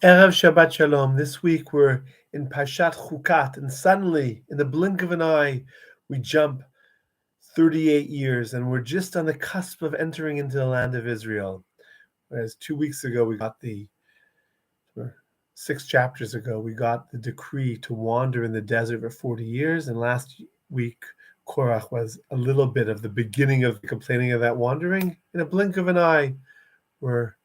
Erev Shabbat Shalom. This week we're in Parshat Chukah, and suddenly, in the blink of an eye, we jump 38 years, and we're just on the cusp of entering into the land of Israel. Whereas 2 weeks ago, or 6 chapters ago, we got the decree to wander in the desert for 40 years, and last week, Korach was a little bit of the beginning of complaining of that wandering. In a blink of an eye, we're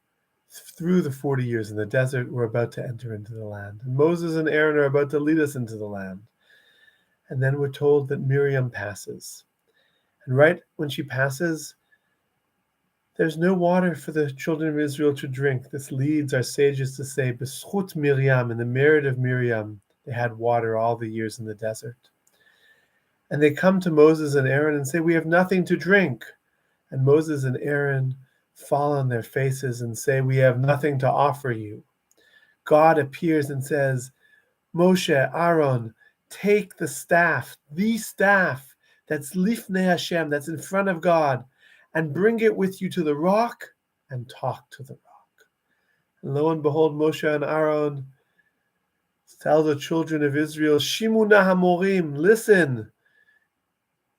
through the 40 years in the desert, we're about to enter into the land. And Moses and Aaron are about to lead us into the land. And then we're told that Miriam passes. And right when she passes, there's no water for the children of Israel to drink. This leads our sages to say, B'schut Miriam, in the merit of Miriam, they had water all the years in the desert. And they come to Moses and Aaron and say, we have nothing to drink. And Moses and Aaron fall on their faces and say, we have nothing to offer you. God appears and says, Moshe, Aaron, take the staff that's lifnei Hashem, that's in front of God, and bring it with you to the rock and talk to the rock. And lo and behold, Moshe and Aaron tell the children of Israel, Shimu nahamorim, listen,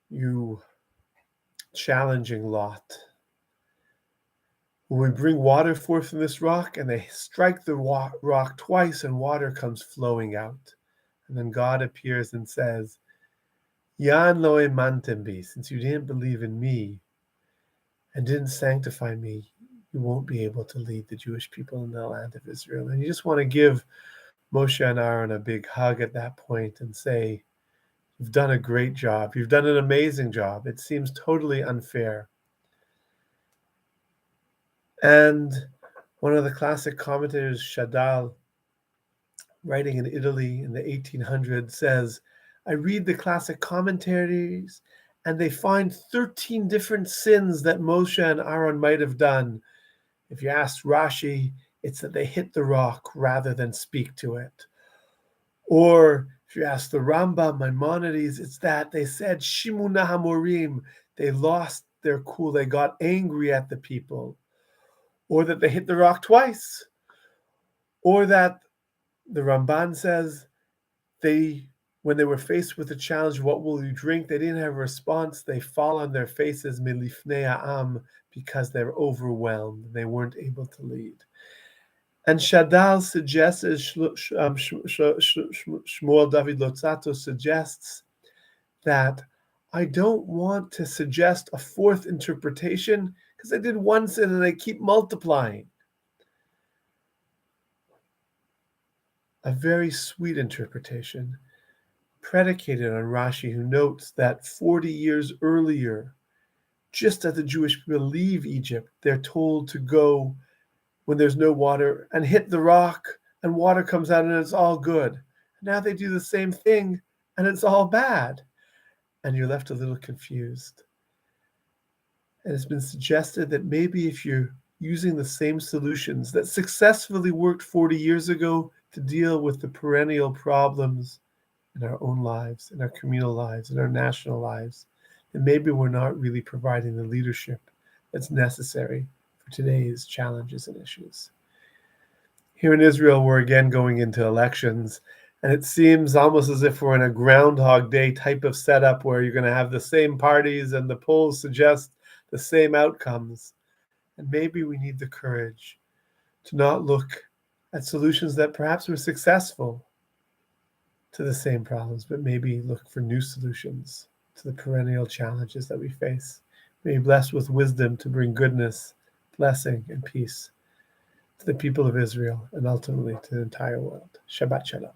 you challenging lot. When we bring water forth from this rock, and they strike the rock twice, and water comes flowing out. And then God appears and says, Yan lo emantem bi, since you didn't believe in me and didn't sanctify me, you won't be able to lead the Jewish people in the land of Israel. And you just want to give Moshe and Aaron a big hug at that point and say, you've done a great job. You've done an amazing job. It seems totally unfair. And one of the classic commentators, Shadal, writing in Italy in the 1800s, says, I read the classic commentaries and they find 13 different sins that Moshe and Aaron might have done. If you ask Rashi, it's that they hit the rock rather than speak to it. Or if you ask the Rambam, Maimonides, it's that they said, Shimu nahamorim, they lost their cool, they got angry at the people. Or that they hit the rock twice, or that the Ramban says when they were faced with the challenge, what will you drink? They didn't have a response. They fall on their faces, milifnei ha'am, because they're overwhelmed. They weren't able to lead. And Shadal suggests, Shmuel David Lotzato suggests that I don't want to suggest a fourth interpretation because I did one sin and I keep multiplying. A very sweet interpretation, predicated on Rashi, who notes that 40 years earlier, just as the Jewish people leave Egypt, they're told to go when there's no water and hit the rock, and water comes out and it's all good. Now they do the same thing and it's all bad. And you're left a little confused. And it's been suggested that maybe if you're using the same solutions that successfully worked 40 years ago to deal with the perennial problems in our own lives, in our communal lives, in our national lives, then maybe we're not really providing the leadership that's necessary for today's challenges and issues. Here in Israel, we're again going into elections, and it seems almost as if we're in a Groundhog Day type of setup where you're going to have the same parties and the polls suggest the same outcomes. And maybe we need the courage to not look at solutions that perhaps were successful to the same problems, but maybe look for new solutions to the perennial challenges that we face. May be blessed with wisdom to bring goodness, blessing, and peace to the people of Israel and ultimately to the entire world. Shabbat Shalom.